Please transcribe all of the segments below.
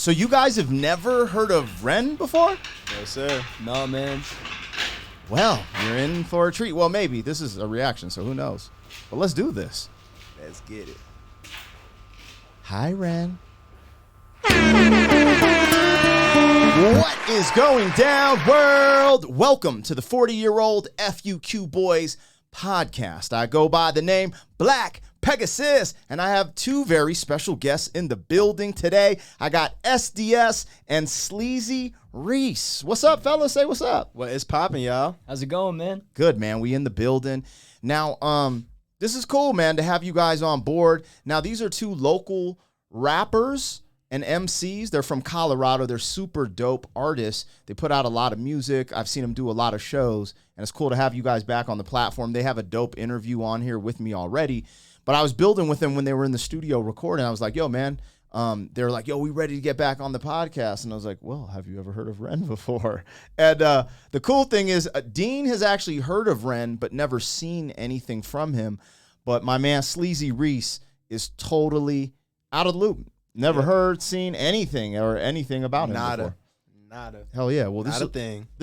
So you guys have never heard of Ren before? No, sir. No, man. Well, you're in for a treat. Well, maybe. This is a reaction, so who knows? But let's do this. Let's get it. Hi, Ren. What is going down, world? Welcome to the 40-year-old FUQ Boys podcast. I go by the name Black Pegasus, and I have two very special guests in the building today. I got SDS and Sleazy Reese. What's up, fellas? Say what's up. What is popping, y'all? How's it going, man? Good, man. We in the building. Now, this is cool, man, to have you guys on board. Now, these are two local rappers and MCs. They're from Colorado. They're super dope artists. They put out a lot of music. I've seen them do a lot of shows, and it's cool to have you guys back on the platform. They have a dope interview on here with me already, but I was building with them when they were in the studio recording. I was like, yo, man, they were like, yo, we ready to get back on the podcast. And I was like, well, have you ever heard of Ren before? And the cool thing is Dean has actually heard of Ren, but never seen anything from him. But my man Sleazy Reese is totally out of the loop. Never heard, seen anything or anything about him before. Nada. Hell yeah. Well, this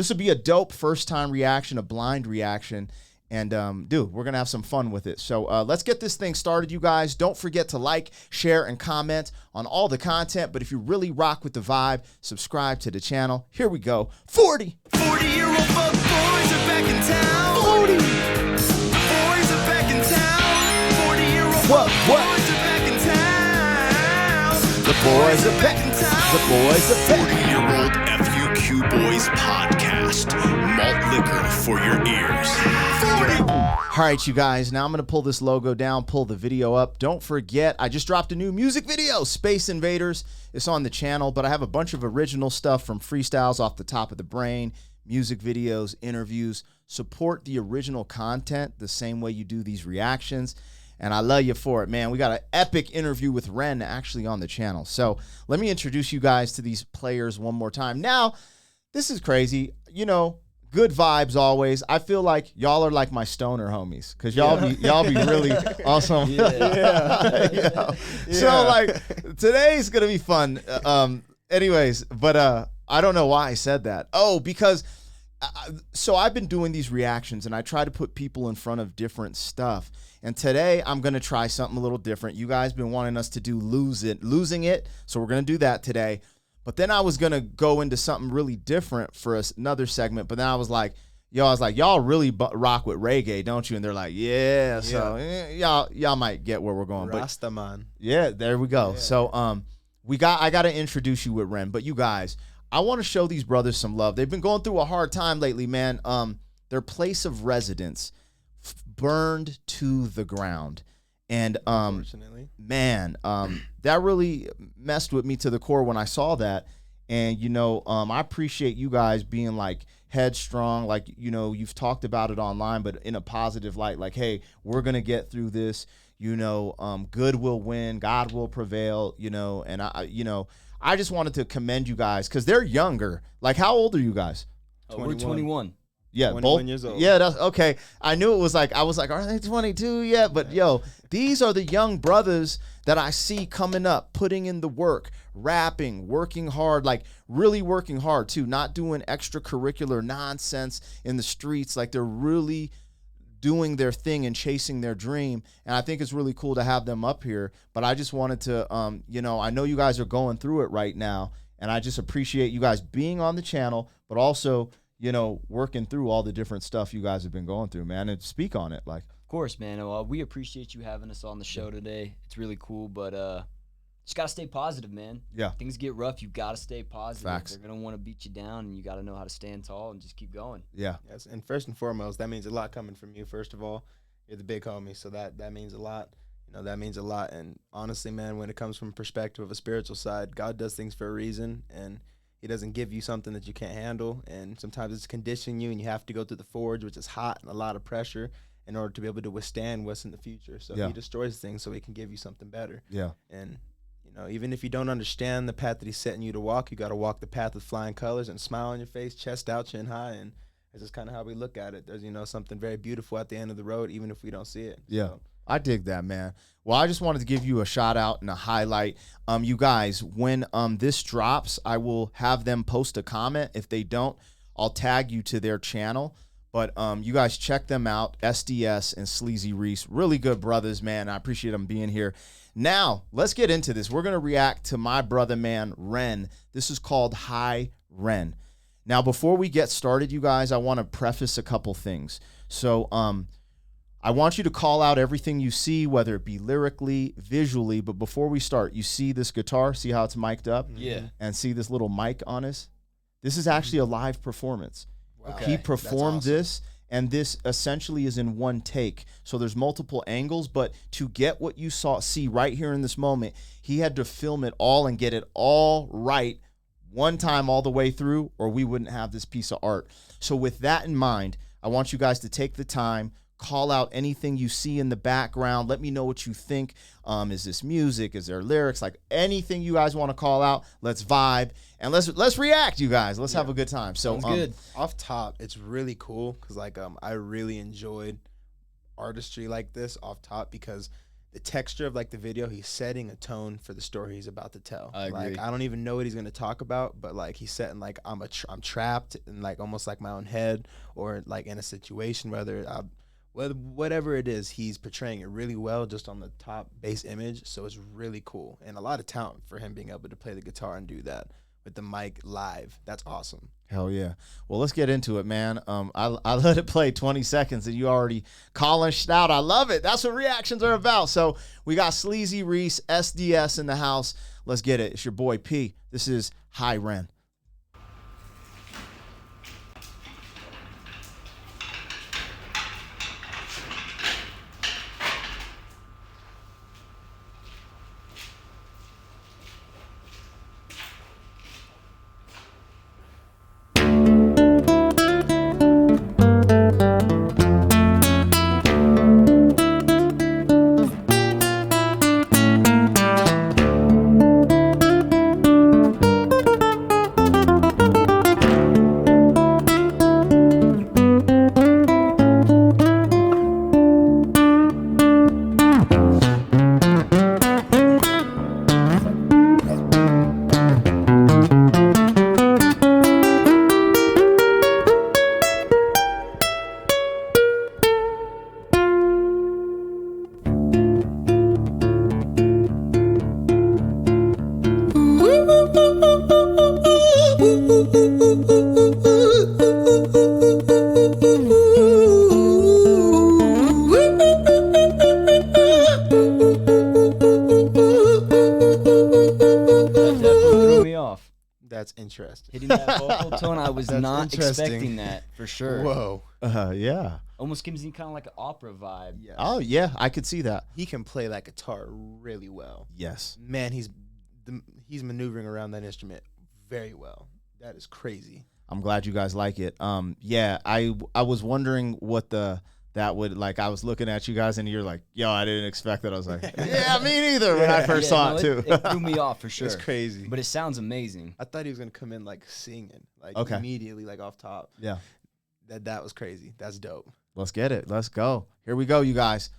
would be a dope first-time reaction, a blind reaction. And, dude, we're going to have some fun with it. So let's get this thing started, you guys. Don't forget to like, share, and comment on all the content. But if you really rock with the vibe, subscribe to the channel. Here we go. 40-year-old fuck boys are back in town. 40. Boys are back in town. 40-year-old fuck boys are back in town. The boys are back in town. The boys are back. 40-year-old FUQ Boys podcast. Malt liquor for your ears. 40. All right, you guys, now I'm going to pull this logo down, pull the video up. Don't forget, I just dropped a new music video, Space Invaders. It's on the channel, but I have a bunch of original stuff from freestyles off the top of the brain, music videos, interviews. Support the original content the same way you do these reactions, and I love you for it, man. We got an epic interview with Ren actually on the channel. So let me introduce you guys to these players one more time. Now, this is crazy. You know, good vibes always. I feel like y'all are like my stoner homies because y'all be really awesome. Yeah. So like today's gonna be fun. Anyways, but I don't know why I said that. Oh, because so I've been doing these reactions and I try to put people in front of different stuff. And today I'm gonna try something a little different. You guys been wanting us to do losing it, so we're gonna do that today. But then I was going to go into something really different for another segment. But then I was like, y'all really rock with reggae, don't you? And they're like, yeah. So y'all might get where we're going. Rastaman. Yeah, there we go. Yeah. So I got to introduce you with Ren. But you guys, I want to show these brothers some love. They've been going through a hard time lately, man. Their place of residence burned to the ground. And Unfortunately, man, that really messed with me to the core when I saw that. And you know, I appreciate you guys being like headstrong, like, you know, you've talked about it online, but in a positive light, like, hey, we're gonna get through this. You know, good will win, God will prevail. You know, and I just wanted to commend you guys because they're younger. Like, how old are you guys? We're 21. Yeah, 21 both years old. Yeah, that's okay. I knew it was like, I was like, are they 22 yet? But yo, these are the young brothers that I see coming up, putting in the work, rapping, working hard, like really working hard too, not doing extracurricular nonsense in the streets. Like they're really doing their thing and chasing their dream. And I think it's really cool to have them up here. But I just wanted to, you know, I know you guys are going through it right now, and I just appreciate you guys being on the channel, but also, you know, working through all the different stuff you guys have been going through, man, and speak on it. Like, Of course, man. Well, we appreciate you having us on the show today. It's really cool, but just got to stay positive, man. Yeah. Things get rough. You got to stay positive. Facts. They're going to want to beat you down, and you got to know how to stand tall and just keep going. yeah. Yes, and first and foremost, that means a lot coming from you. First of all, you're the big homie, so that means a lot. You know, that means a lot. And honestly, man, when it comes from perspective of a spiritual side, God does things for a reason, and He doesn't give you something that you can't handle. And sometimes it's conditioning you, and you have to go through the forge, which is hot and a lot of pressure, in order to be able to withstand what's in the future. So He destroys things so He can give you something better. Yeah. And you know, even if you don't understand the path that He's setting you to walk, you got to walk the path with flying colors and smile on your face, chest out, chin high. And it's just kind of how we look at it. There's, you know, something very beautiful at the end of the road, even if we don't see it. Yeah. So, I dig that, man. Well, I just wanted to give you a shout out and a highlight. You guys, when this drops, I will have them post a comment. If they don't, I'll tag you to their channel. But you guys check them out, SDS and Sleazy Reese. Really good brothers, man. I appreciate them being here. Now, let's get into this. We're going to react to my brother, man, Ren. This is called HEARING REN. Now, before we get started, you guys, I want to preface a couple things. So I want you to call out everything you see, whether it be lyrically, visually. But before we start, you see this guitar? See how it's mic'd up? Yeah. And see this little mic on this? This is actually a live performance. Wow. He performed awesome. this, and this essentially is in one take. So there's multiple angles, but to get what you see right here in this moment, he had to film it all and get it all right one time all the way through, or we wouldn't have this piece of art. So with that in mind, I want you guys to take the time, call out anything you see in the background. Let me know what you think. Is this music? Is there lyrics? Like anything you guys want to call out, let's vibe and let's react, you guys. Let's have a good time. So Good. Off top, it's really cool because like I really enjoyed artistry like this off top because the texture of like the video, he's setting a tone for the story he's about to tell. I agree. Like I don't even know what he's gonna talk about, but like he's setting like I'm trapped in like almost like my own head or like in a situation whatever it is, he's portraying it really well just on the top base image. So it's really cool and a lot of talent for him being able to play the guitar and do that with the mic live. That's awesome. hell yeah. Well, let's get into it, man. I let it play 20 seconds and you already calling shit out. I love it. That's what reactions are about. So we got Sleazy Reese, SDS in the house. Let's get it. It's your boy P. This is HEARING REN. That's interesting. Hitting that vocal tone, I was That's not interesting. expecting that for sure. Whoa. Yeah. Almost gives me kind of like an opera vibe. Yeah. Oh, yeah. I could see that. He can play that guitar really well. Yes. Man, he's maneuvering around that instrument very well. That is crazy. I'm glad you guys like it. Yeah, I was wondering what that would like. I was looking at you guys and you're like, yo, I didn't expect that. I was like, yeah, me neither when I first saw it too. It threw me off for sure. It's crazy. But it sounds amazing. I thought he was gonna come in like singing, like Okay. immediately, like off top. Yeah. That was crazy. That's dope. Let's get it. Let's go. Here we go, you guys.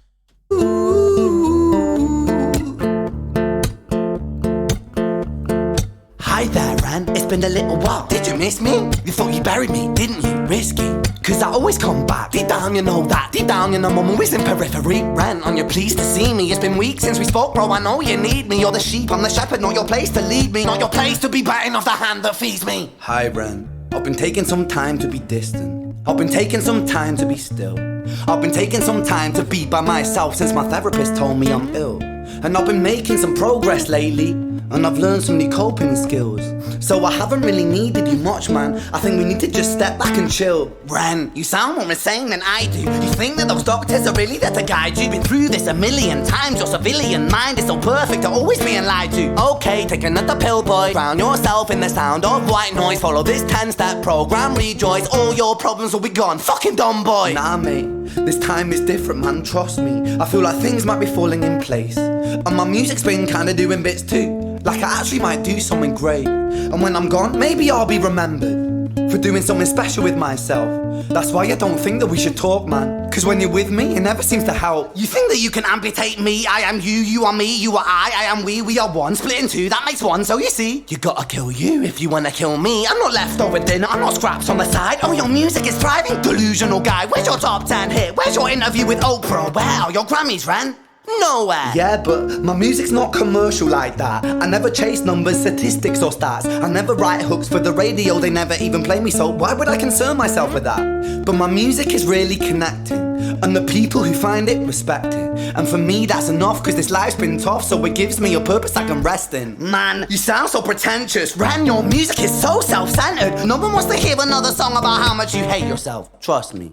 Hi there, Ren. It's been a little while. Did you miss me? You thought you buried me, didn't you? Risky. Cause I always come back. Deep down, you know that. Deep down, you know I'm always in periphery. Ren, on your pleased to see me. It's been weeks since we spoke, bro. I know you need me. You're the sheep, I'm the shepherd. Not your place to lead me. Not your place to be biting off the hand that feeds me. Hi, Ren. I've been taking some time to be distant. I've been taking some time to be still. I've been taking some time to be by myself since my therapist told me I'm ill. And I've been making some progress lately, and I've learned some new coping skills. So I haven't really needed you much, man. I think we need to just step back and chill. Ren, you sound more insane than I do. You think that those doctors are really there to guide you? Been through this a million times. Your civilian mind is so perfect at always being lied to. Okay, take another pill, boy. Drown yourself in the sound of white noise. Follow this 10-step program, rejoice. All your problems will be gone. Fucking dumb boy. Nah, mate, this time is different, man. Trust me. I feel like things might be falling in place. And my music's been kinda doing bits too. Like I actually might do something great. And when I'm gone, maybe I'll be remembered for doing something special with myself. That's why I don't think that we should talk, man. Cause when you're with me, it never seems to help. You think that you can amputate me? I am you, you are me, you are I am we are one. Split in two, that makes one, so you see. You gotta kill you if you wanna kill me. I'm not leftover dinner, I'm not scraps on the side. Oh, your music is thriving, delusional guy. Where's your top 10 hit? Where's your interview with Oprah? Where are your Grammys, Ren? Nowhere. Yeah, but my music's not commercial like that. I never chase numbers, statistics or stats. I never write hooks for the radio, they never even play me, so why would I concern myself with that? But my music is really connecting, and the people who find it respect it. And for me that's enough, cause this life's been tough, so it gives me a purpose I can rest in. Man, you sound so pretentious. Ren, your music is so self-centered. No one wants to hear another song about how much you hate yourself. Trust me.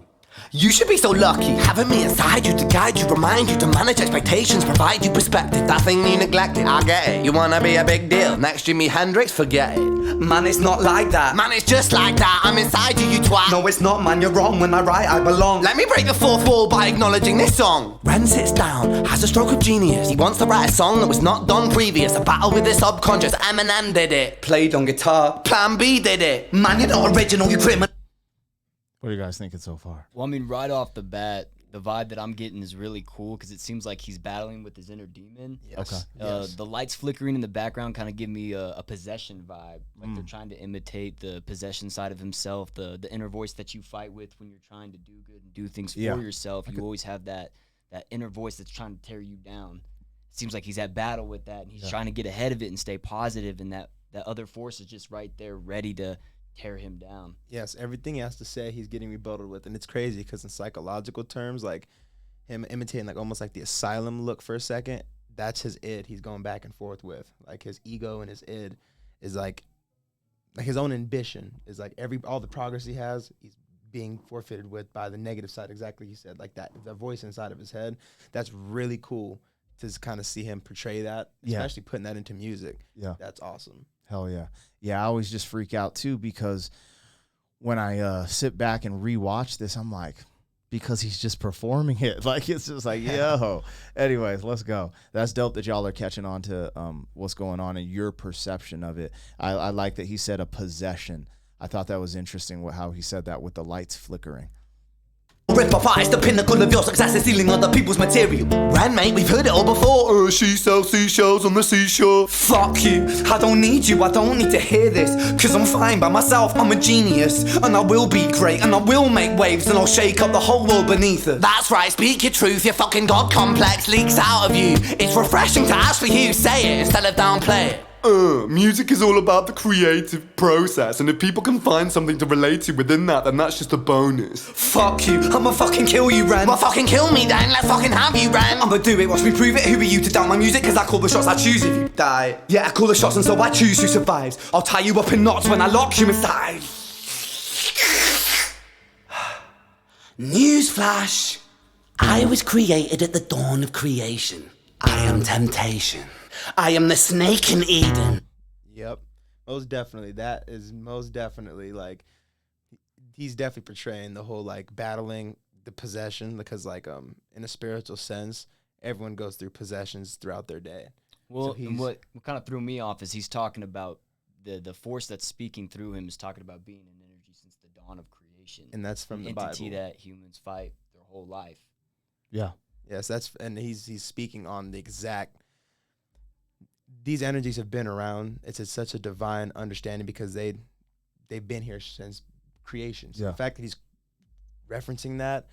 You should be so lucky, having me inside you to guide you, remind you to manage expectations, provide you perspective. That thing you neglected, I get it. You wanna be a big deal, next Jimi Hendrix, forget it. Man, it's not like that. Man, it's just like that. I'm inside you, you twat. No, it's not, man, you're wrong. When I write, I belong. Let me break the fourth wall by acknowledging this song. Ren sits down, has a stroke of genius. He wants to write a song that was not done previous. A battle with his subconscious, Eminem did it. Played on guitar, Plan B did it. Man, you're not original, you criminal. What are you guys thinking so far? Well, I mean, right off the bat, the vibe that I'm getting is really cool because it seems like he's battling with his inner demon. Yes. Okay. The lights flickering in the background kind of give me a possession vibe. Like they're trying to imitate the possession side of himself, the inner voice that you fight with when you're trying to do good and do things for yourself. You always have that inner voice that's trying to tear you down. It seems like he's at battle with that, and he's trying to get ahead of it and stay positive, and that other force is just right there ready to tear him down. Yes, everything he has to say, he's getting rebutted with, and it's crazy because in psychological terms, like him imitating like almost like the asylum look for a second, that's his id. He's going back and forth with like his ego and his id is like his own ambition is like all the progress he has, he's being forfeited with by the negative side. Exactly, you said like that the voice inside of his head. That's really cool to kind of see him portray that, especially putting that into music. Yeah, that's awesome. Hell yeah. Yeah, I always just freak out too because when I sit back and rewatch this, I'm like, because he's just performing it. Like, it's just like, yo. Anyways, let's go. That's dope that y'all are catching on to what's going on and your perception of it. I like that he said a possession. I thought that was interesting how he said that with the lights flickering. Rip off eyes, the pinnacle of your success is stealing other people's material. Ren, mate, we've heard it all before. She sells seashells on the seashore. Fuck you, I don't need you, I don't need to hear this. Cause I'm fine by myself, I'm a genius. And I will be great, and I will make waves, and I'll shake up the whole world beneath us. That's right, speak your truth, your fucking God complex leaks out of you. It's refreshing to actually hear you say it instead of downplay it. Music is all about the creative process, and if people can find something to relate to within that, then that's just a bonus. Fuck you, I'ma fucking kill you, Ren. Well, fucking kill me then, let's fucking have you, Ren. I'ma do it, watch me prove it. Who are you to doubt my music? Cause I call the shots, I choose if you die. Yeah, I call the shots and so I choose who survives. I'll tie you up in knots when I lock you inside. Newsflash, I was created at the dawn of creation. I am temptation. I am the snake in Eden. Yep, most definitely. That is most definitely like he's definitely portraying the whole like battling the possession because like in a spiritual sense, everyone goes through possessions throughout their day. Well, so and what kind of threw me off is he's talking about the force that's speaking through him is talking about being an energy since the dawn of creation, and that's from the entity Bible that humans fight their whole life. Yeah. Yes, and he's speaking on the exact. These energies have been around. It's such a divine understanding because they've been here since creation. So the fact that he's referencing that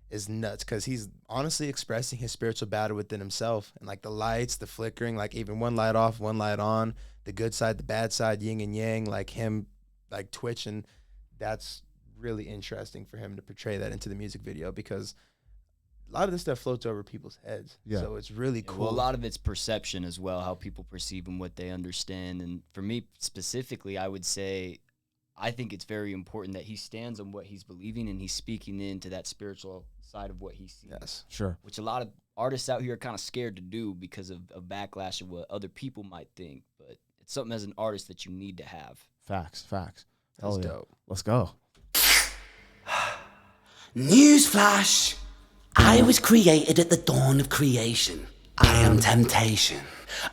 is nuts because he's honestly expressing his spiritual battle within himself. And like the lights, the flickering, like even one light off, one light on, the good side, the bad side, yin and yang, like him like twitching. That's really interesting for him to portray that into the music video because a lot of this stuff floats over people's heads. Yeah. So it's really cool. Well, a lot of it's perception as well, how people perceive and what they understand. And for me specifically, I would say I think it's very important that he stands on what he's believing and he's speaking into that spiritual side of what he sees. Yes. Sure. Which a lot of artists out here are kind of scared to do because of backlash of what other people might think. But it's something as an artist that you need to have. Facts. That's dope. Let's go. Newsflash. I was created at the dawn of creation. I am temptation.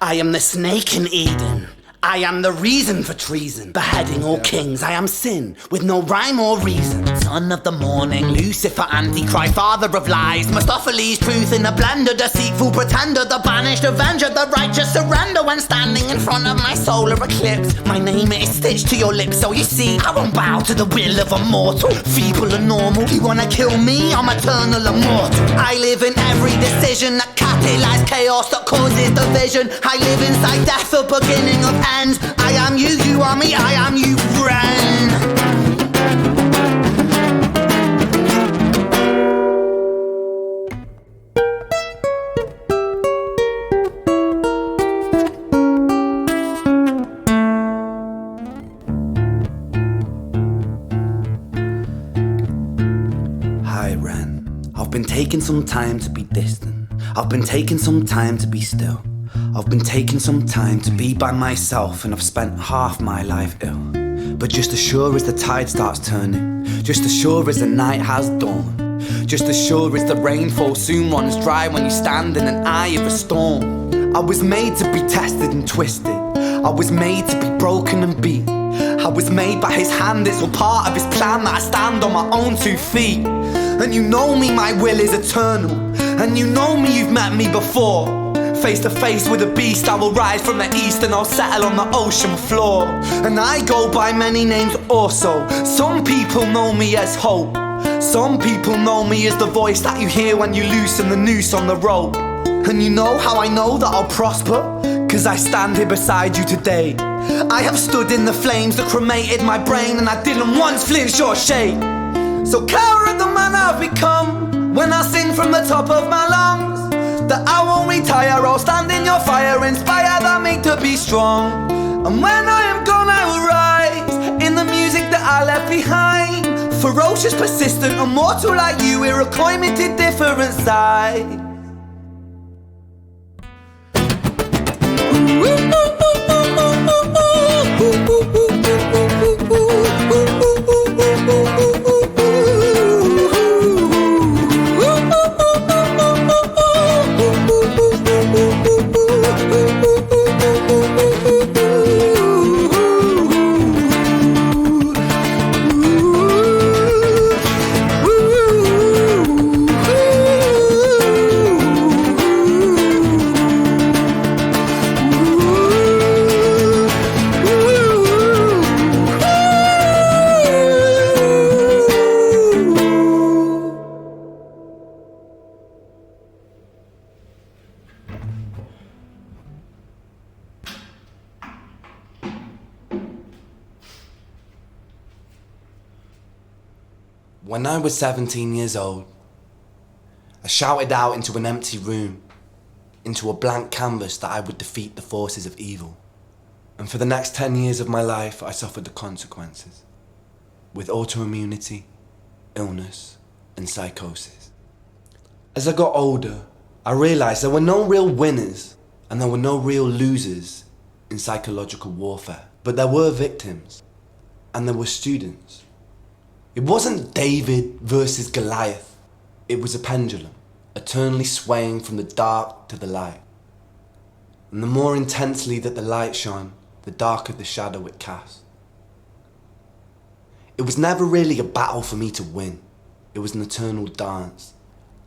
I am the snake in Eden. I am the reason for treason, beheading all kings. I am sin, with no rhyme or reason. Son of the morning, Lucifer, Antichrist, father of lies. Mephistopheles, truth in a blender, deceitful pretender, the banished avenger, the righteous surrender. When standing in front of my solar eclipse, my name is stitched to your lips. So you see, I won't bow to the will of a mortal, feeble and normal. You wanna kill me? I'm eternal immortal. I live in every decision that catalyzes chaos, that causes division. I live inside death, the beginning of ends. I am you, you are me, I am you, friend. Hi, Ren. I've been taking some time to be distant. I've been taking some time to be still. I've been taking some time to be by myself, and I've spent half my life ill. But just as sure as the tide starts turning, just as sure as the night has dawned, just as sure as the rainfall soon runs dry when you stand in an eye of a storm. I was made to be tested and twisted. I was made to be broken and beat. I was made by his hand, it's all part of his plan that I stand on my own 2 feet. And you know me, my will is eternal. And you know me, you've met me before. Face to face with a beast, I will rise from the east and I'll settle on the ocean floor. And I go by many names also. Some people know me as hope. Some people know me as the voice that you hear when you loosen the noose on the rope. And you know how I know that I'll prosper? Cause I stand here beside you today. I have stood in the flames that cremated my brain, and I didn't once flinch or shake. So cower at the man I've become when I sing from the top of my lungs. That I won't retire, I'll stand in your fire, inspire that make to be strong. And when I am gone I will rise in the music that I left behind. Ferocious, persistent, immortal like you, we're a climate different side. When I was 17 years old, I shouted out into an empty room, into a blank canvas that I would defeat the forces of evil. And for the next 10 years of my life, I suffered the consequences, with autoimmunity, illness, and psychosis. As I got older, I realized there were no real winners and there were no real losers in psychological warfare, but there were victims and there were students. It wasn't David versus Goliath. It was a pendulum, eternally swaying from the dark to the light. And the more intensely that the light shone, the darker the shadow it cast. It was never really a battle for me to win. It was an eternal dance.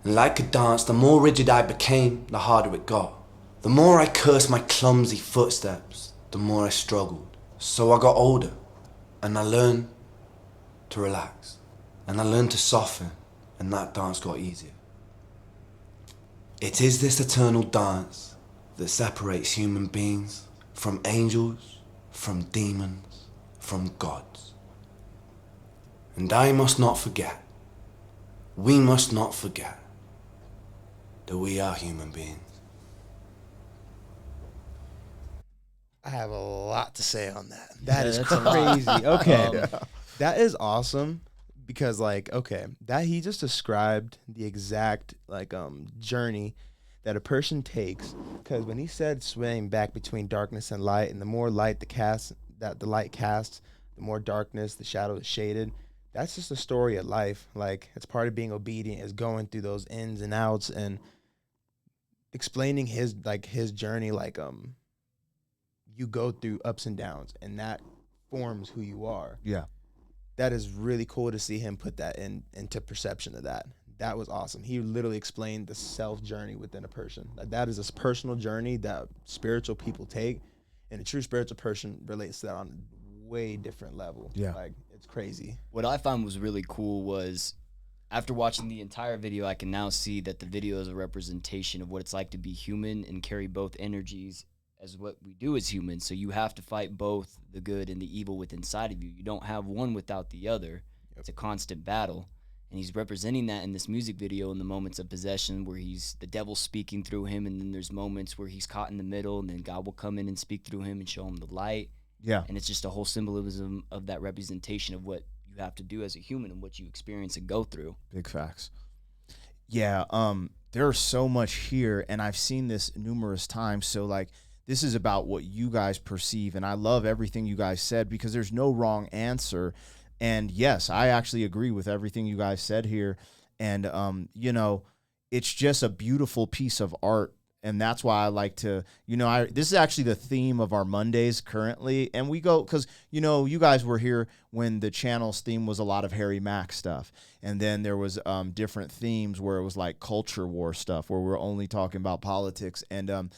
And like a dance, the more rigid I became, the harder it got. The more I cursed my clumsy footsteps, the more I struggled. So I got older, and I learned to relax, and I learned to soften, and that dance got easier. It is this eternal dance that separates human beings from angels, from demons, from gods. And I must not forget, we must not forget, that we are human beings. I have a lot to say on that. That is that's a lot. crazy. Okay. That is awesome because that he just described the exact journey that a person takes, because when he said swaying back between darkness and light, and the more light the light casts, the more darkness, the shadow is shaded. That's just a story of life. Like, it's part of being obedient, is going through those ins and outs and explaining his journey you go through ups and downs, and that forms who you are. Yeah. That is really cool to see him put that into perception of that. That was awesome. He literally explained the self journey within a person. That is a personal journey that spiritual people take, and a true spiritual person relates to that on a way different level. Yeah. Like, it's crazy. What I found was really cool was, after watching the entire video, I can now see that the video is a representation of what it's like to be human and carry both energies as what we do as humans. So you have to fight both the good and the evil within inside of you. You don't have one without the other. Yep. It's a constant battle. And he's representing that in this music video in the moments of possession where the devil speaking through him, and then there's moments where he's caught in the middle, and then God will come in and speak through him and show him the light. Yeah. And it's just a whole symbolism of that representation of what you have to do as a human and what you experience and go through. Big facts. Yeah, there's so much here, and I've seen this numerous times. So, like, this is about what you guys perceive, and I love everything you guys said because there's no wrong answer. And yes, I actually agree with everything you guys said here. And, you know, it's just a beautiful piece of art. And that's why I like to, you know, this is actually the theme of our Mondays currently. And we go, because, you know, you guys were here when the channel's theme was a lot of Harry Mack stuff. And then there was different themes where it was like culture war stuff, where we're only talking about politics. And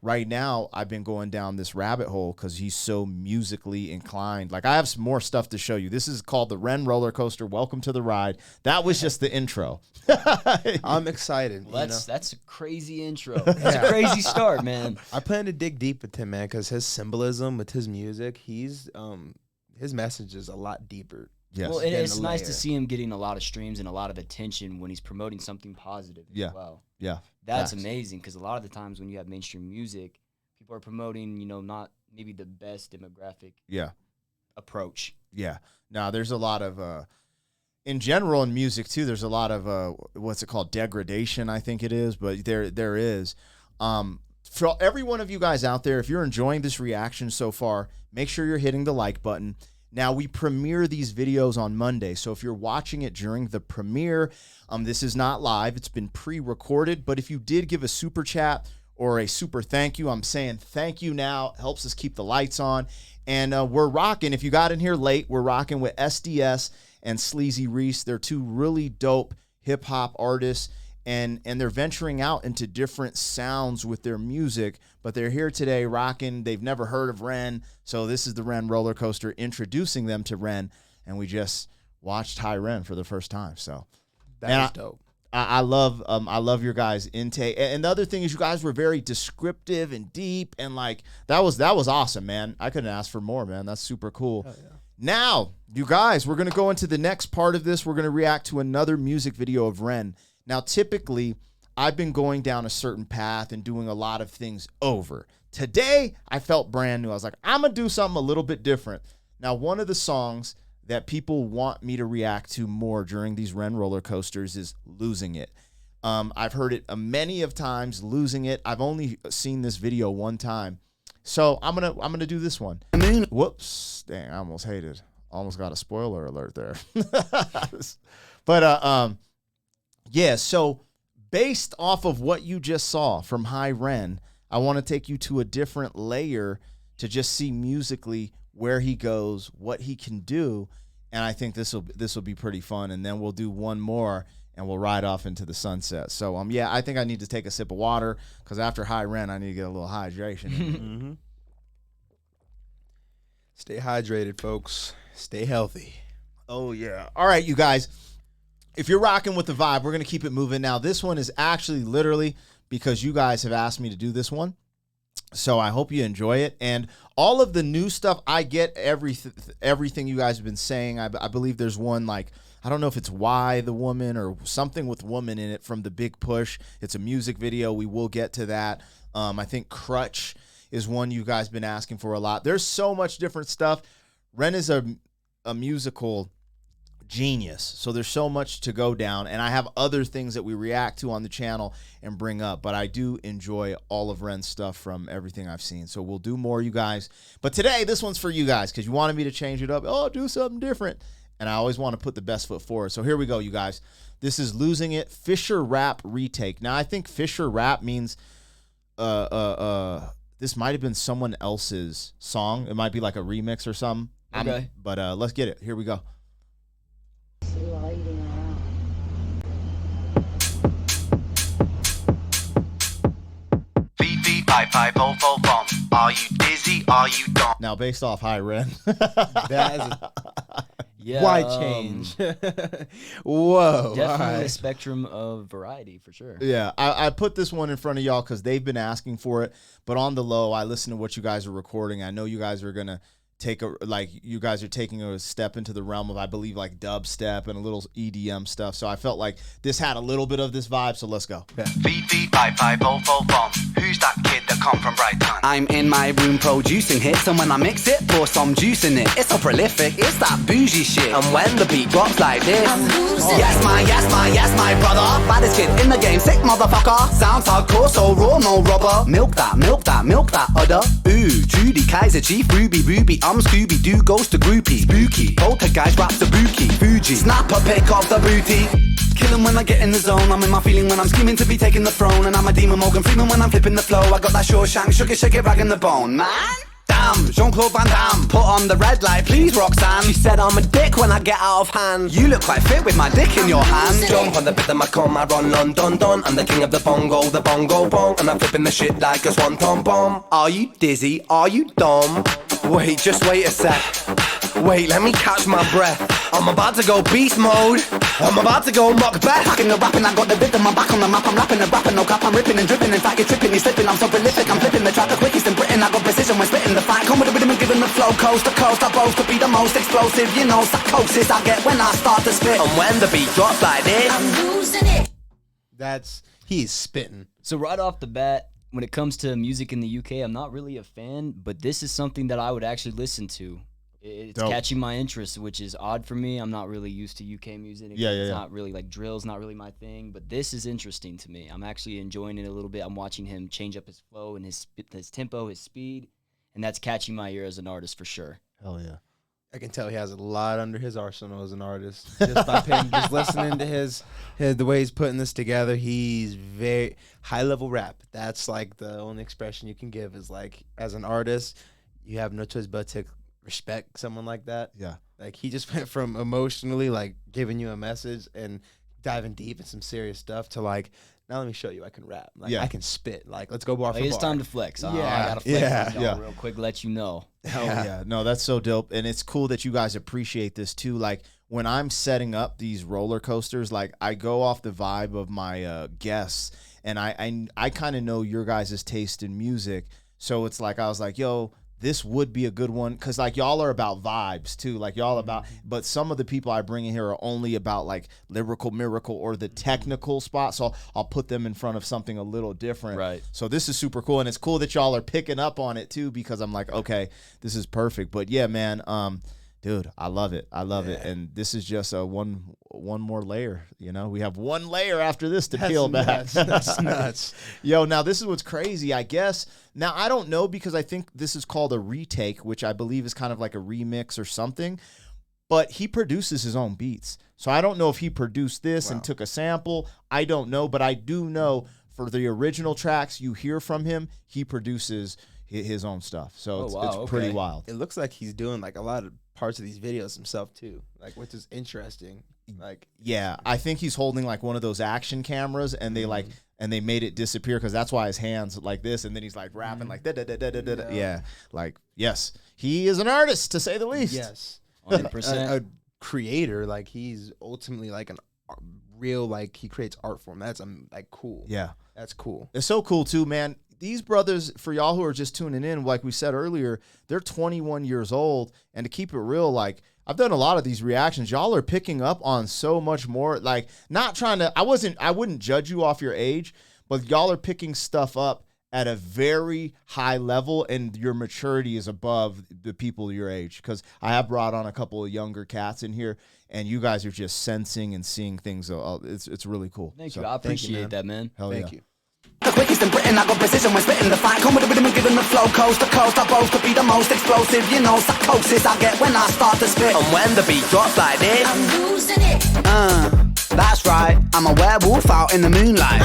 right now, I've been going down this rabbit hole because he's so musically inclined. Like, I have some more stuff to show you. This is called the Ren roller coaster. Welcome to the ride. That was just the intro. I'm excited. Well, that's a crazy intro. That's a crazy start, man. I plan to dig deep with him, man, because his symbolism with his music, his message is a lot deeper. Yes. Well, it's nice to see him getting a lot of streams and a lot of attention when he's promoting something positive as well. Yeah. That's amazing, because a lot of the times when you have mainstream music, people are promoting, you know, not maybe the best demographic approach. Yeah. Now, there's a lot of, in general in music too, there's a lot of, what's it called? Degradation, I think it is, but there is. For every one of you guys out there, if you're enjoying this reaction so far, make sure you're hitting the like button. Now, we premiere these videos on Monday, so if you're watching it during the premiere, this is not live. It's been pre-recorded, but if you did give a super chat or a super thank you, I'm saying thank you now. It helps us keep the lights on. And we're rocking. If you got in here late, we're rocking with SDS and Sleazy Reese. They're two really dope hip-hop artists, and they're venturing out into different sounds with their music, but they're here today rocking. They've never heard of Ren, so this is the Ren roller coaster introducing them to Ren, and we just watched High Ren for the first time. So that's dope. I love your guys' intake. And the other thing is, you guys were very descriptive and deep, and like that was awesome, man. I couldn't ask for more, man. That's super cool. Yeah. Now, you guys, we're gonna go into the next part of this. We're gonna react to another music video of Ren. Now, typically, I've been going down a certain path and doing a lot of things over. Today, I felt brand new. I was like, I'm going to do something a little bit different. Now, one of the songs that people want me to react to more during these Ren roller coasters is Losing It. I've heard it many of times, Losing It. I've only seen this video one time. So I'm gonna do this one. Whoops. Dang, I almost hated. Almost got a spoiler alert there. But yeah, so based off of what you just saw from High Ren, I want to take you to a different layer to just see musically where he goes, what he can do, and I think this will be pretty fun. And then we'll do one more, and we'll ride off into the sunset. So yeah, I think I need to take a sip of water because after High Ren, I need to get a little hydration. Mm-hmm. Stay hydrated, folks. Stay healthy. Oh yeah. All right, you guys. If you're rocking with the vibe, we're going to keep it moving. Now, this one is actually literally because you guys have asked me to do this one. So I hope you enjoy it. And all of the new stuff, I get everything you guys have been saying. I believe there's one like, I don't know if it's Why the Woman or something with woman in it from the Big Push. It's a music video. We will get to that. I think Crutch is one you guys been asking for a lot. There's so much different stuff. Ren is a musical genius, so there's so much to go down, and I have other things that we react to on the channel and bring up, but I do enjoy all of Ren's stuff from everything I've seen, so we'll do more, you guys. But today, this one's for you guys, because you wanted me to change it up. Oh, do something different, and I always want to put the best foot forward. So here we go, you guys. This is Losing It, Fisher Rap retake. Now, I think Fisher Rap means this this might have been someone else's song. It might be like a remix or something. Okay. But let's get it. Here we go. Are you dizzy? Are you dumb? Now, based off High Ren. That is a Yeah. wide change. Whoa. Definitely all a right. spectrum of variety for sure. Yeah, I put this one in front of y'all because they've been asking for it. But on the low, I listen to what you guys are recording. I know you guys are gonna you guys are taking a step into the realm of, I believe, like dubstep and a little EDM stuff. So I felt like this had a little bit of this vibe. So let's go. Who's that kid that come from Brighton? I'm in my room producing hits, and when I mix it, pour some juice in it. It's so prolific, it's that bougie shit. And when the beat drops like this, yes my brother, baddest kid in the game, sick motherfucker. Sounds hardcore, so raw, no rubber. Milk that udder. Ooh, Judy, Kaiser, Chief, Ruby, I'm Scooby-Doo, goes to groupie. Spooky, poltergeist, raps the bookie. Fuji, snapper, pick off the booty. Killing when I get in the zone, I'm in my feeling when I'm scheming to be taking the throne. And I'm a demon Morgan Freeman when I'm flipping the flow. I got that Shawshank, shake it, ragging the bone. Man, damn, Jean-Claude Van Damme. Put on the red light, please, Roxanne. She said I'm a dick when I get out of hand. You look quite fit with my dick in your hand. Jump on the bit of my comb, I run on don. I'm the king of the bongo bong. And I'm flipping the shit like a swanton bomb. Are you dizzy? Are you dumb? Wait, just wait a sec. Wait, let me catch my breath. I'm about to go beast mode. I'm about to go Macbeth. Packing the rapping, I got the rhythm. I'm back on the map. I'm rapping and rapping. No cap, I'm ripping and dripping. In fact, you're tripping, you're slipping. I'm so prolific. I'm flipping the track the quickest in Britain. I got precision when spitting the fight. Come with the rhythm and giving the flow. Coast to coast, I boast to be the most explosive. You know, psychosis I get when I start to spit. And when the beat drops like this, I'm losing it. He's spitting. So right off the bat, when it comes to music in the UK, I'm not really a fan, but this is something that I would actually listen to. It's Dope. catching my interest, which is odd for me. I'm not really used to UK music. It's not really like drill's not really my thing, but this is interesting to me. I'm actually enjoying it a little bit. I'm watching him change up his flow and his tempo, his speed, and that's catching my ear as an artist for sure. Hell yeah. I can tell he has a lot under his arsenal as an artist. Just by just listening to his the way he's putting this together, he's very high level rap. That's like the only expression you can give is like, as an artist, you have no choice but to respect someone like that. Yeah. Like, he just went from emotionally like giving you a message and diving deep in some serious stuff to like, now let me show you I can rap. Like, I can spit. Like, let's go bar Like, for it's bar. time to flex. I Yeah, gotta flex yeah, with y'all real quick, let you know. Hell yeah. No, that's so dope. And it's cool that you guys appreciate this too. Like, when I'm setting up these roller coasters, like, I go off the vibe of my guests, and I kind of know your guys' taste in music. So it's like, I was like, yo, this would be a good one, because like, y'all are about vibes too, like y'all about, but some of the people I bring in here are only about like lyrical miracle or the technical spot, so I'll put them in front of something a little different. Right. So this is super cool, and it's cool that y'all are picking up on it too, because I'm like, okay, this is perfect. But yeah, man, dude, I love it. I love it. And this is just a one more layer. You know, we have one layer after this to peel back. That's nuts. Yo, now this is what's crazy, I guess. Now, I don't know, because I think this is called a retake, which I believe is kind of like a remix or something. But he produces his own beats. So I don't know if he produced this and took a sample. I don't know. But I do know for the original tracks you hear from him, he produces his own stuff. So it's pretty wild. It looks like he's doing like a lot of parts of these videos himself too, like, which is interesting. Like, yeah, I think he's holding like one of those action cameras, and they like, and they made it disappear, because that's why his hands like this, and then he's like rapping like da da da da da da. Yeah, like, yes, he is an artist, to say the least. yes, 100%. a creator. Like, he's ultimately like an real, like, he creates art form. That's like cool. Yeah, that's cool. it's so cool too, man. These brothers, for y'all who are just tuning in, like we said earlier, they're 21 years old, and to keep it real, like, I've done a lot of these reactions. Y'all are picking up on so much more. Like, not trying to, I wouldn't judge you off your age, but y'all are picking stuff up at a very high level, and your maturity is above the people your age. Because I have brought on a couple of younger cats in here, and you guys are just sensing and seeing things. It's really cool. Thank So, you. I appreciate that, man. hell Thank yeah. you. the quickest in Britain, I got precision when spitting the fight. Come with the rhythm and giving the flow. Coast to coast, I boast to be the most explosive. You know, psychosis I get when I start to spit. And when the beat drops like this, I'm losing it. That's right, I'm a werewolf out in the moonlight.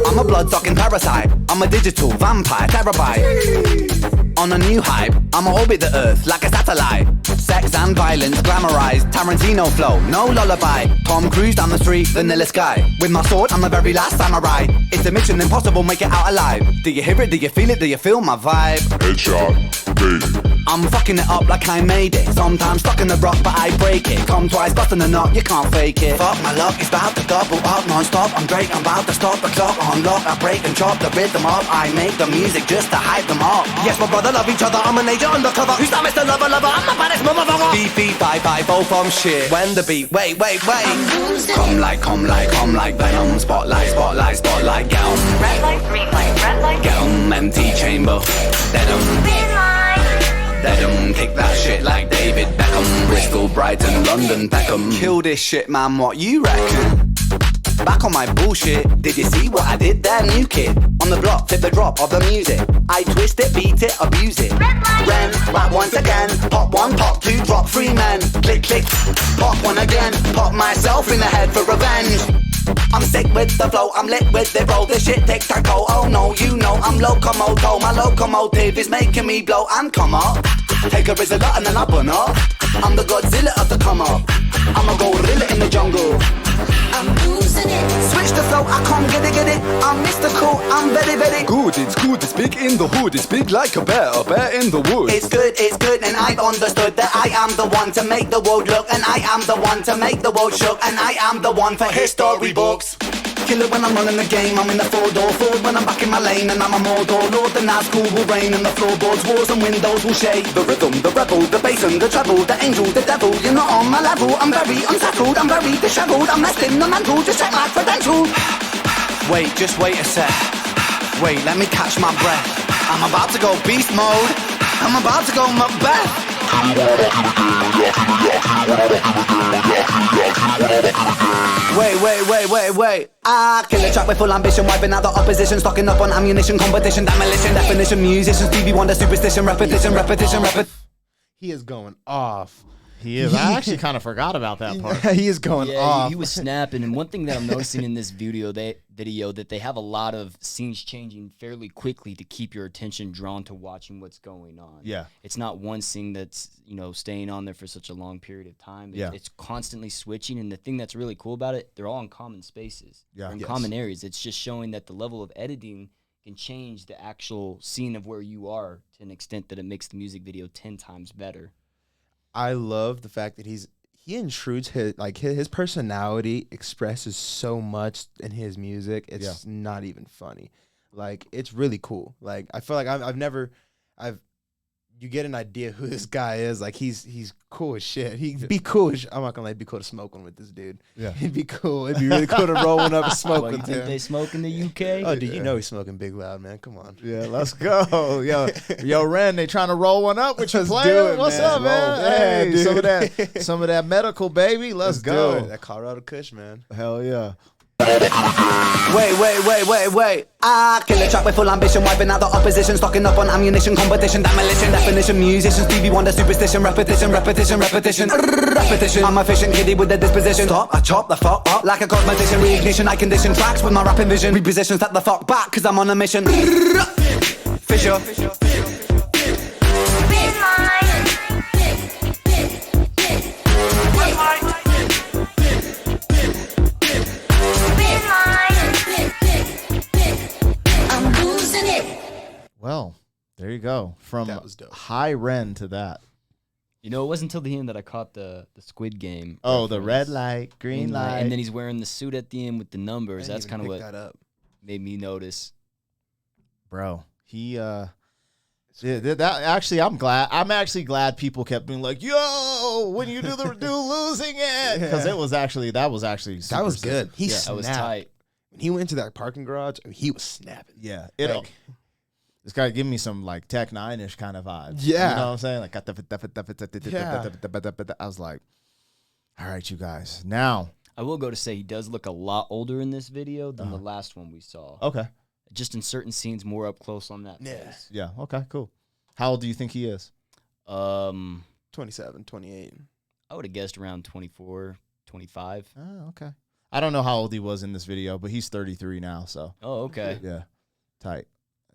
I'm a blood-sucking parasite. I'm a digital vampire terabyte. On a new hype, I'ma orbit the earth like a satellite. Sex and violence glamorized, Tarantino flow, no lullaby. Tom Cruise down the street, vanilla sky. With my sword, I'm the very last samurai. It's a mission impossible, make it out alive. Do you hear it? Do you feel it? Do you feel my vibe? Headshot, baby. I'm fucking it up like I made it. Sometimes stuck in the rock, but I break it. Come twice, busting a knot, you can't fake it. Fuck my luck, it's about to double up non-stop. I'm Drake, I'm about to stop the clock. On lock, I break and chop the rhythm up. I make the music just to hype them up. Yes, my brother love each other, I'm an agent undercover. Who's that Mr. Lover Lover? I'm the baddest motherfucker. Beefy, bye, both on shit. When the beat, wait. Come like venom. Spotlight, get 'em. Red light, green light, red light. Get 'em, empty chamber. Dead 'em, kick that shit like David Beckham. Bristol, Brighton, London, Peckham. Kill this shit, man, what you reckon? Back on my bullshit, did you see what I did there, new kid? On the block, tip the drop of the music. I twist it, beat it, abuse it. Ren, rap once again. Pop one, pop two, drop three men. Click, pop one again. Pop myself in the head for revenge. I'm sick with the flow, I'm lit with the roll. This shit tic-tac-toe, oh no, you know I'm locomoto. My locomotive is making me blow and come up. Take a Rizla and then I burn up. I'm the Godzilla of the come up. I'm a gorilla in the jungle. I'm losing it. Switch the flow, I can't get it. I'm mystical, I'm very Good, it's big in the hood. It's big like a bear in the woods. It's good, and I've understood that I am the one to make the world look, and I am the one to make the world shook, and I am the one for history books. Killer when I'm running the game, I'm in the four-door Ford when I'm back in my lane, and I'm a Mordor Lord. The Nazgul will reign, and the floorboards, walls and windows will shake. The rhythm, the rebel, the bass and the treble, the angel, the devil. You're not on my level. I'm very unsettled, I'm very disheveled. I'm less in the mantle, just check my credentials. Wait, just wait a sec. Wait, let me catch my breath. I'm about to go beast mode. I'm about to go Macbeth. Wait. I kill a track with full ambition, wiping out the opposition, stocking up on ammunition, competition, demolition, definition, musician, Stevie Wonder, superstition, repetition. He is going off. He is. I actually kind of forgot about that part. He is going off. He was snapping. And one thing that I'm noticing in this video that they have a lot of scenes changing fairly quickly to keep your attention drawn to watching what's going on. Yeah. It's not one scene that's, staying on there for such a long period of time. It's constantly switching. And the thing that's really cool about it, they're all in common spaces. Yeah. They're in common areas. It's just showing that the level of editing can change the actual scene of where you are to an extent that it makes the music video 10 times better. I love the fact that he intrudes his personality expresses so much in his music. It's not even funny. Like, it's really cool. Like, I feel like you get an idea who this guy is. Like, he's cool as shit. He'd be cool as I'm not gonna lie, it'd be cool to smoke one with this dude. Yeah. It'd be cool. It'd be really cool to roll one up and smoke Well, you with think him. they smoke in the UK? Oh, dude, you know he's smoking Big Loud, man. Come on. Yeah, let's go. Yo, Ren, they trying to roll one up with you Let's do playing? it, What's man. up, man? Roll. Hey, Yeah, some of that medical, baby. Let's go. do it. That Colorado Kush, man. Hell yeah. Wait. I kill a track with full ambition, wiping out the opposition, stocking up on ammunition, competition, demolition, definition, musician, Stevie Wonder, superstition, repetition. I'm a efficient kiddie with a disposition. Stop, I chop the fuck up like a cosmetician, reignition, I condition tracks with my rapping vision, reposition, step the fuck back, cause I'm on a mission. Fisher. Well, there you go. From That was dope. high Ren to that. It wasn't until the end that I caught the Squid Game. Oh, the reference. red light, green light. And then he's wearing the suit at the end with the numbers. I didn't That's even kind of pick what that up. made me notice. Bro, he actually I'm actually glad people kept being like, yo, when you do losing it, because that was actually That was super good. He That snapped. was tight. When he went to that parking garage, he was snapping. Yeah, Like, it's got to give me some like Tech 9-ish kind of vibes. Yeah. You know what I'm saying? Like, Yeah. I was like, all right, you guys. Now, I will go to say he does look a lot older in this video than the last one we saw. okay. Just in certain scenes more up close on that Yeah. face. Yeah, okay, cool. How old do you think he is? 27, 28. I would have guessed around 24, 25. Oh, okay. I don't know how old he was in this video, but he's 33 now. So Oh, okay. yeah, tight.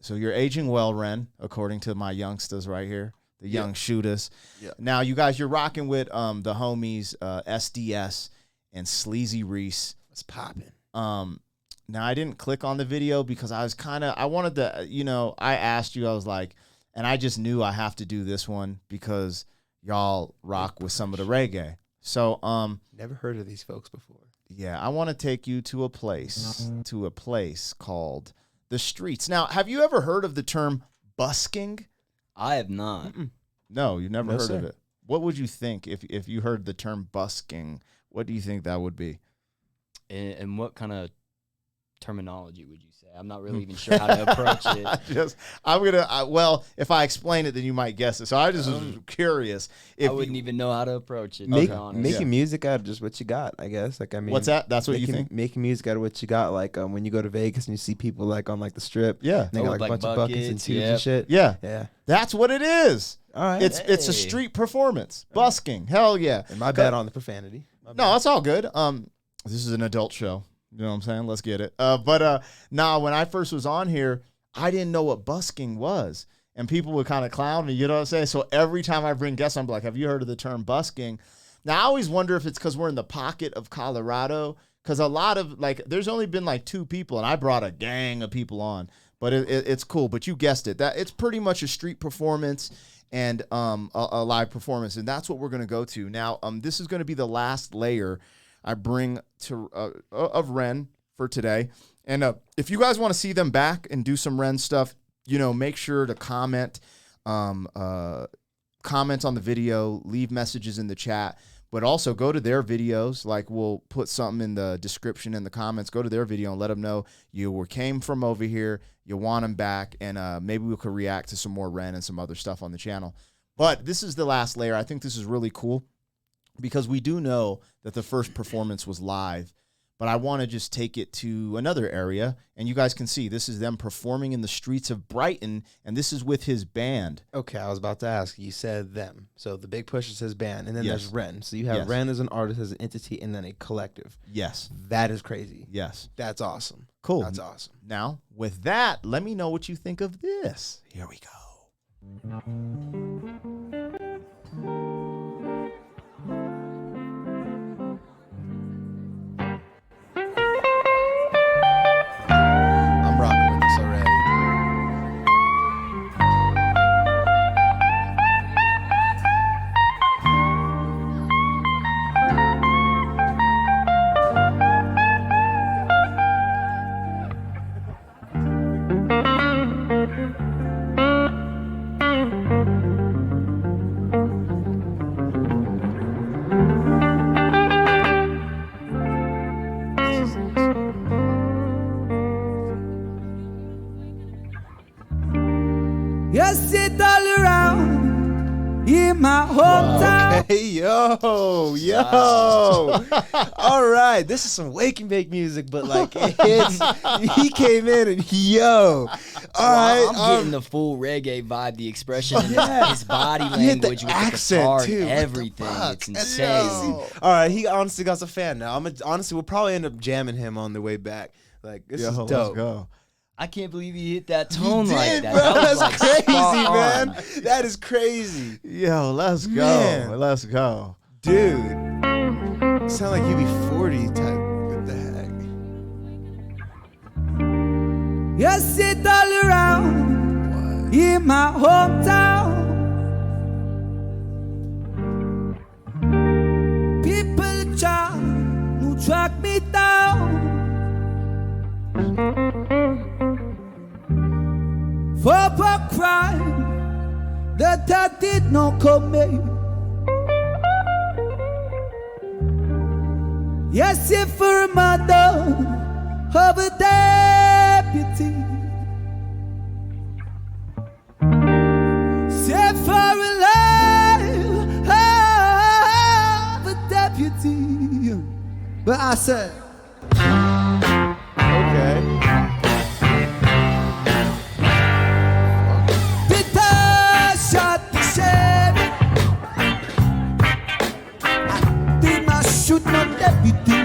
So you're aging well, Ren, according to my youngsters right here, the young shooters. Yeah. Now you guys, you're rocking with the homies SDS and Sleazy Reese. What's popping? Now I didn't click on the video because I wanted to, I asked you, I was like, and I just knew I have to do this one because y'all rock with some of the reggae. So, Never heard of these folks before. yeah, I want to take you to a place called The Streets. Now, have you ever heard of the term busking? I have not. No, you've never heard of sir. it. What would you think if you heard the term busking? What do you think that would be? And what kind of terminology would you say? I'm not really even sure how to approach it. Well, if I explain it, then you might guess it. So I just was curious. I wouldn't even know how to approach it. to Making be honest. music out of just what you got, I guess. Like, I mean, What's that? That's what you think? Making music out of what you got, like when you go to Vegas and you see people like on like the strip. Yeah. They got like a like bunch of buckets and buckets, tubes yep. and shit. Yeah. Yeah. That's what it is. All right. It's a Hey. street performance. Busking. Hell yeah. And my bad on the profanity. My No, bad. that's all good. This is an adult show. You know what I'm saying? Let's get it. But when I first was on here, I didn't know what busking was. And people would kind of clown me, you know what I'm saying? So every time I bring guests, I'm like, have you heard of the term busking? Now, I always wonder if it's because we're in the pocket of Colorado, because a lot of, like, there's only been like 2 people, and I brought a gang of people on. But it's cool. But you guessed it. That it's pretty much a street performance and a live performance. And that's what we're going to go to. Now, this is going to be the last layer I bring to of Ren for today. And if you guys want to see them back and do some Ren stuff, make sure to comment on the video, leave messages in the chat, but also go to their videos. Like, we'll put something in the description in the comments. Go to their video and let them know you came from over here, you want them back, and maybe we could react to some more Ren and some other stuff on the channel. But this is the last layer. I think this is really cool, because we do know that the first performance was live, but I want to just take it to another area, and you guys can see this is them performing in the streets of Brighton, and this is with his band. Okay, I was about to ask. You said them. So the big push says band, and then Yes. there's Ren. So you have Yes. Ren as an artist, as an entity, and then a collective. Yes. That is crazy. Yes. That's awesome. Cool. That's awesome. Now, with that, let me know what you think of this. Here we go. I'm rocking with this already. You sit all around in my hometown. Hey, yo. All right. This is some wake and bake music, but like he came in and all right. I'm getting the full reggae vibe, the expression in his body You hit the language with accent, the guitar too. and What the everything. fuck? It's That's insane. crazy. All right, he honestly got a fan now. Honestly, we'll probably end up jamming him on the way back. Like, this is dope. Let's go. I can't believe he hit that tone He like did, that. bro. That was, That's like, crazy, spot man. on. That is crazy. Yo, let's go. Man. Let's go. Dude. Sound like you be 40 type. What the heck? You sit all around in my hometown. People try to track me down. For a crime that I did not commit. Yes, if for a murder of a deputy. Say for a life of a deputy. But I said, Okay. Peter shot the sheriff. I did not shoot no deputy.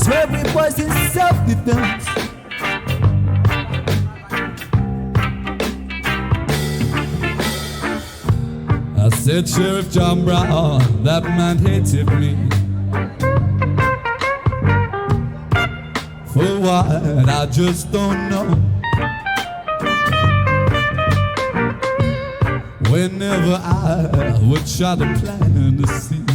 swear it was in self-defense. I said, Sheriff John Brown, that man hated me. For what, I just don't know. Whenever I would try to plan to see,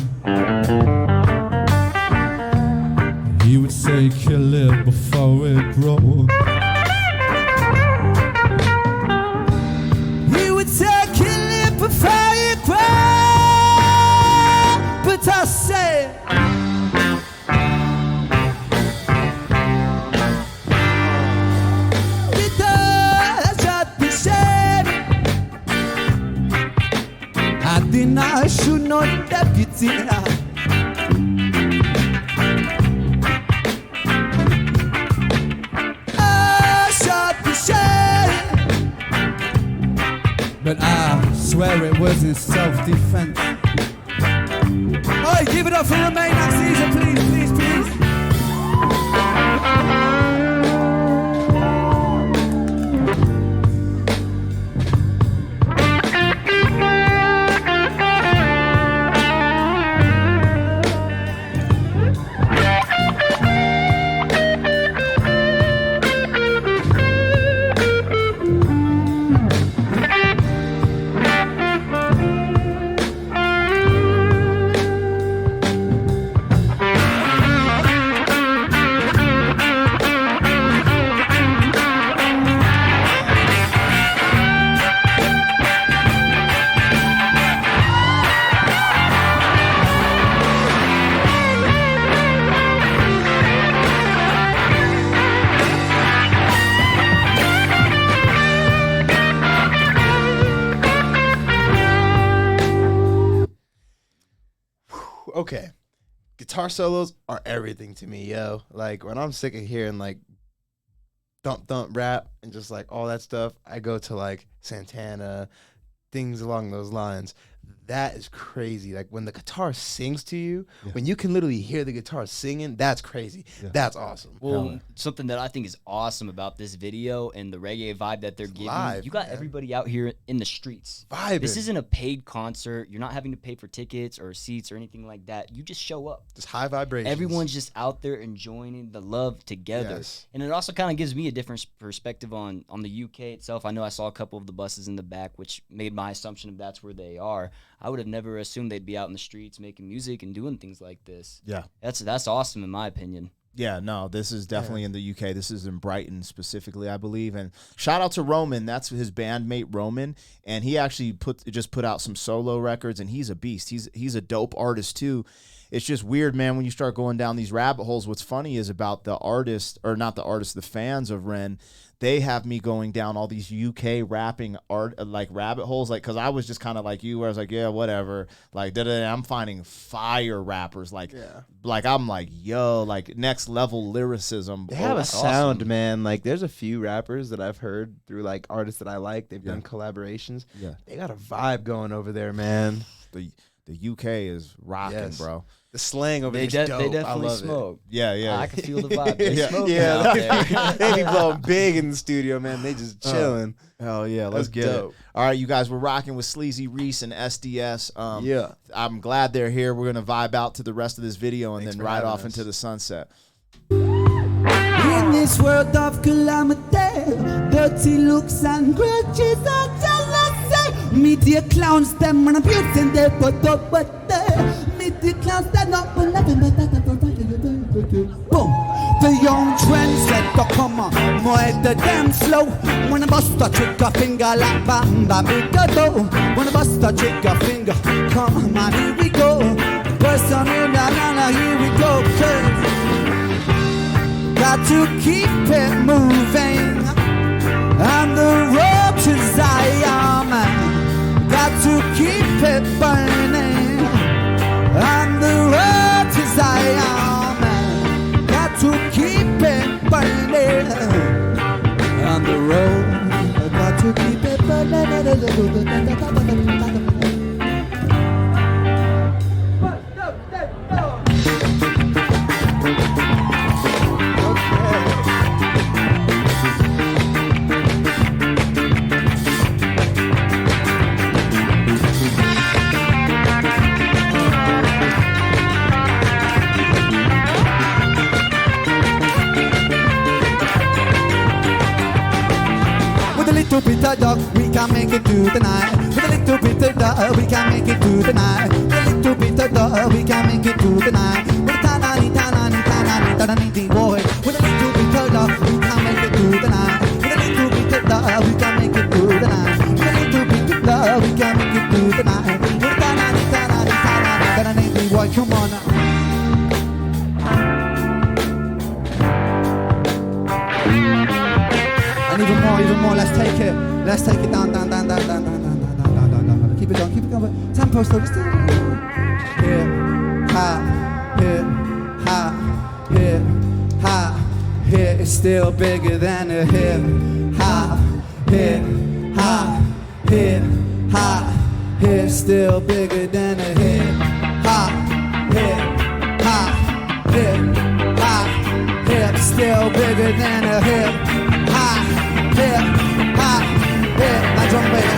he would say, kill it before it grows. He would say, kill it before it grows. But I said, I should not deputy. I shot the sheriff, but I swear it was in self-defense. Oh, give it up for the main season, please, please, please. Okay, guitar solos are everything to me, yo. Like when I'm sick of hearing like thump thump rap and just like all that stuff, I go to like Santana, things along those lines. That is crazy. Like when the guitar sings to you, when you can literally hear the guitar singing, that's crazy. That's awesome. Well, something that I think is awesome about this video and the reggae vibe that they're giving, live, you got man. everybody out here in the streets. Vibing. This isn't a paid concert. You're not having to pay for tickets or seats or anything like that. You just show up. Just high vibrations. Everyone's just out there enjoying the love together. Yes. And it also kind of gives me a different perspective on the UK itself. I know I saw a couple of the buses in the back, which made my assumption if that's where they are. I would have never assumed they'd be out in the streets making music and doing things like this. Yeah. That's awesome in my opinion. Yeah, no, this is definitely in the UK. This is in Brighton specifically, I believe. And shout out to Roman. That's his bandmate Roman, and he actually just put out some solo records, and he's a beast. He's a dope artist too. It's just weird, man, when you start going down these rabbit holes. What's funny is about the artist, or not the artist, the fans of Ren. They have me going down all these UK rapping art like rabbit holes, like because I was just kind of like you, where I was like, yeah, whatever, like I'm finding fire rappers, like I'm like, yo, like next level lyricism. They have a that's sound, awesome. man. Like there's a few rappers that I've heard through like artists that I like. They've done collaborations. Yeah, they got a vibe going over there, man. The UK is rocking, bro. The slang over there is dope. They I definitely love smoke. Yeah. I can feel the vibe. They Yeah. smoking out there. They be blowing big in the studio, man. They just chilling. Hell yeah, let's That's get dope. it. All right, you guys, we're rocking with Sleazy Reese and SDS. Yeah. I'm glad they're here. We're going to vibe out to the rest of this video and Thanks then for ride having off us. into the sunset. In this world of calamity, dirty looks and grudges and jealousy, meet the clowns, them and abusing their put up, but meet the clowns that not for nothing but that. Boom. The young trendsetter come on, more the damn slow. When I bust a trigger finger like Bamba Bigelow. When I bust a trigger finger, come on, here we go. Person in the here we go. Got to keep it moving on the road to Zion. Got to keep it burning on the road to Zion. Got to keep it burning on the road. Got to keep it burning. little bit of luck, we can make it through the night. With a little bit of luck, we can make it through the night. With a little bit of luck, we can make it through the night. With a ta-na-ni, ta-na-ni, ta-na-ni, ta-na-ni, boy. With a little bit of luck, we can make it through the night. With a little bit of luck, we can make it through the night. With a little bit of luck, we can make it through the night. With a ta-na-ni, ta-na-ni, ta-na-ni, ta-na-ni, boy. Come on now. And even more, let's take it down. Keep it going, tempo slow, just here, ha, here, it's still bigger than a hip, ha, here, still bigger than a hip, ha, hip, still bigger than a hip, ha, hip, my drum baby.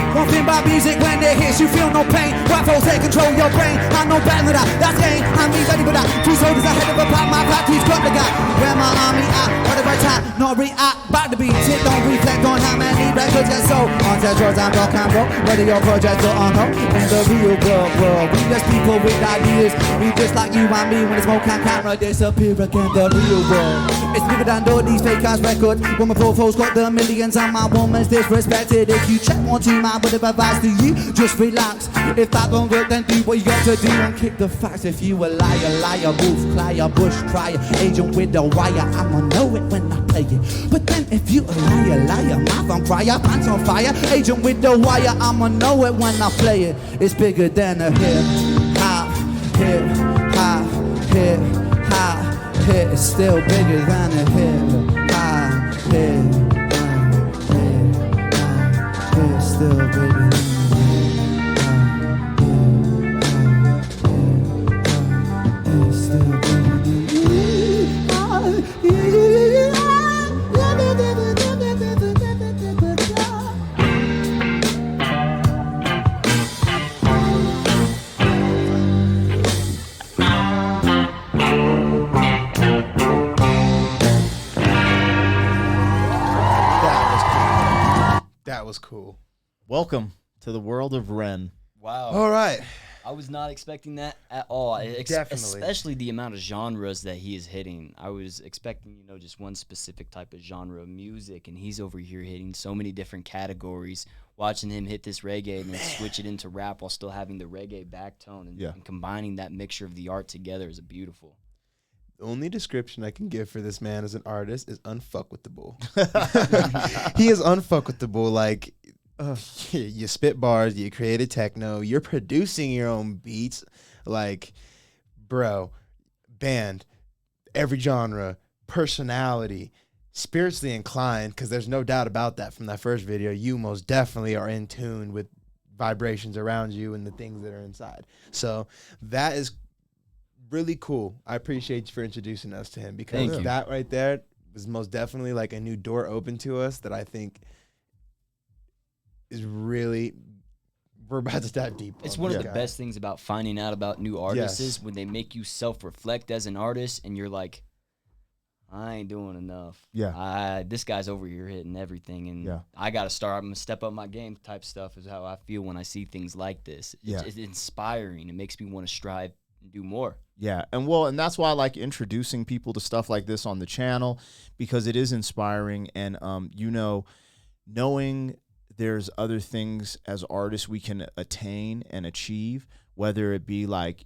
One thing about music, when it hits, you feel no pain. Rap folks take control your brain. I know better than that. That's game. I'm me ready for that. Two soldiers ahead of a pop. My factory's got the guy. Where my army at? At the right time, not react. Back the beat. Sit, don't reflect on how many records get sold. On test roads, I'm rock and roll. Whether your projects or on hold. In the real world, we just people with ideas. We just like you and me. When the smoke and camera disappear again. The real world. It's bigger than all these fake ass records. When my profiles got the millions and my woman's disrespected. If you check one, two, man, would have advised to you, just relax. If that don't work, then do what you got to do and kick the facts. If you a liar, wolf, crier, bush crier, agent with the wire, I'ma know it when I play it. But then if you a liar, mouth on fire, pants on fire, agent with the wire, I'ma know it when I play it. It's bigger than a hip, hop, hip, hop, hip, hop, hip. It's still bigger than a hip, hop, hip. Still bigger than still bigger That was cool. Welcome to the world of Ren. Wow. All right. I was not expecting that at all. Definitely. Especially the amount of genres that he is hitting. I was expecting, just one specific type of genre of music, and he's over here hitting so many different categories. Watching him hit this reggae and then switch it into rap while still having the reggae backtone and combining that mixture of the art together is beautiful. The only description I can give for this man as an artist is unfuckwithable. He is unfuckwithable. Like, you spit bars, you created techno, you're producing your own beats. Like, bro, band, every genre, personality, spiritually inclined, because there's no doubt about that from that first video. You most definitely are in tune with vibrations around you and the things that are inside. So that is really cool. I appreciate you for introducing us to him, because that right there was most definitely like a new door open to us that I think is really, we're about to dive deep. It's one of the best things about finding out about new artists is when they make you self-reflect as an artist and you're like, I ain't doing enough. Yeah. This guy's over here hitting everything, and I got to start. I'm going to step up my game type stuff is how I feel when I see things like this. It's inspiring. It makes me want to strive and do more. Yeah, and that's why I like introducing people to stuff like this on the channel, because it is inspiring, and knowing there's other things as artists we can attain and achieve, whether it be like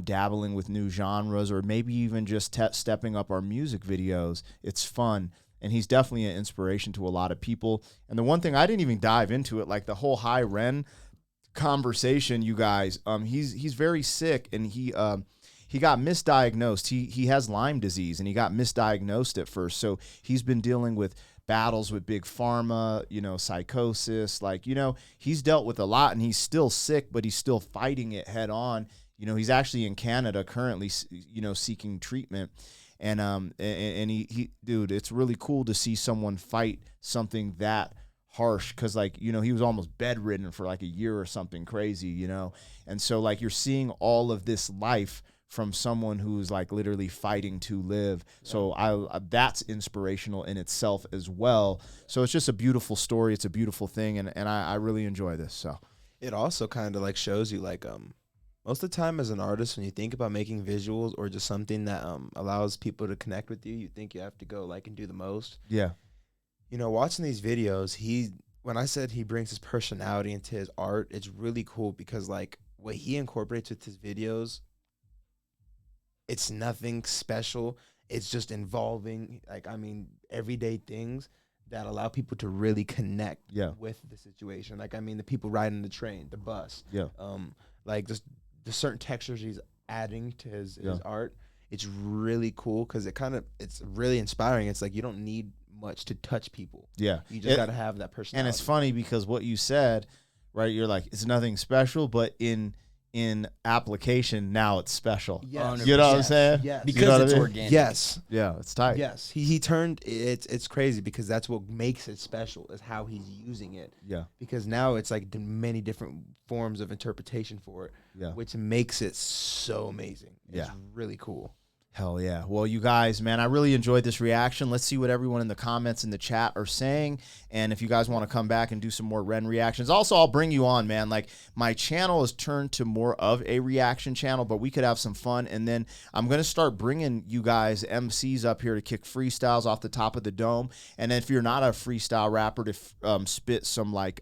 dabbling with new genres or maybe even just stepping up our music videos. It's fun, and he's definitely an inspiration to a lot of people. And the one thing I didn't even dive into it, like the whole high Ren conversation, you guys. He's very sick, and he got misdiagnosed. He has Lyme disease, and he got misdiagnosed at first. So he's been dealing with battles with big pharma, psychosis. He's dealt with a lot, and he's still sick, but he's still fighting it head on. He's actually in Canada currently, seeking treatment. And he dude, it's really cool to see someone fight something that harsh, because he was almost bedridden for like a year or something crazy, and so you're seeing all of this life from someone who's like literally fighting to live. So that's inspirational in itself as well. So it's just a beautiful story. It's a beautiful thing. And I really enjoy this. So it also kind of like shows you like, most of the time as an artist, when you think about making visuals or just something that allows people to connect with you, you think you have to go like and do the most. Yeah. You know, watching these videos, when I said he brings his personality into his art, it's really cool because like what he incorporates with his videos, it's nothing special. It's just involving everyday things that allow people to really connect with the situation. Like, the people riding the train, the bus, like just the certain textures he's adding to his art. It's really cool because it's really inspiring. It's like you don't need much to touch people. Yeah. You just got to have that personality. And it's funny because what you said, right, you're like, it's nothing special, but in application, now it's special. Yes. You know what I'm saying? Yes. Because you know it's what I mean? organic. Yes. Yeah, it's tight. Yes. He turned it's crazy because that's what makes it special is how he's using it. Yeah. Because now it's like many different forms of interpretation for it. Yeah. Which makes it so amazing. It's really cool. Hell yeah. Well, you guys, man, I really enjoyed this reaction. Let's see what everyone in the comments in the chat are saying. And if you guys want to come back and do some more Ren reactions, also, I'll bring you on, man. Like, my channel has turned to more of a reaction channel, but we could have some fun. And then I'm going to start bringing you guys MCs up here to kick freestyles off the top of the dome. And then if you're not a freestyle rapper, to spit some, like,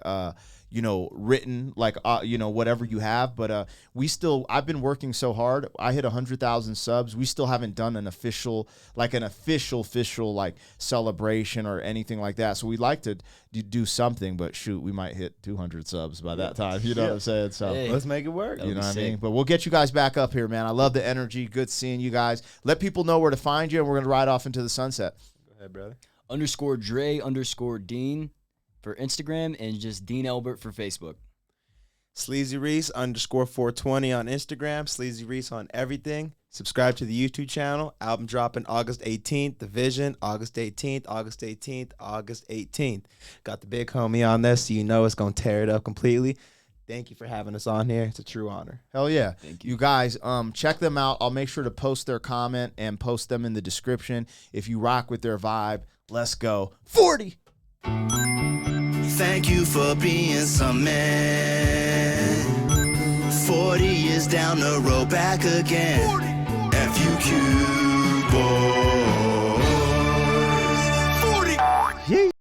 written, like, whatever you have. But I've been working so hard. I hit 100,000 subs. We still haven't done an official like celebration or anything like that. So we'd like to do something, but shoot, we might hit 200 subs by that time. You know what I'm saying? So let's make it work. You know what I mean? But we'll get you guys back up here, man. I love the energy. Good seeing you guys. Let people know where to find you, and we're going to ride off into the sunset. Go ahead, brother. _Dre_Dean for Instagram, and just Dean Elbert for Facebook. Sleazy Reese _420 on Instagram. Sleazy Reese on everything. Subscribe to the YouTube channel. Album dropping August 18th. The Vision, August 18th, August 18th, August 18th. Got the big homie on this, so you know it's going to tear it up completely. Thank you for having us on here. It's a true honor. Hell yeah. Thank you. You guys, check them out. I'll make sure to post their comment and post them in the description. If you rock with their vibe, let's go. 40! Thank you for being some man. 40 years down the road, back again. FUQ boys. 40. Yeah.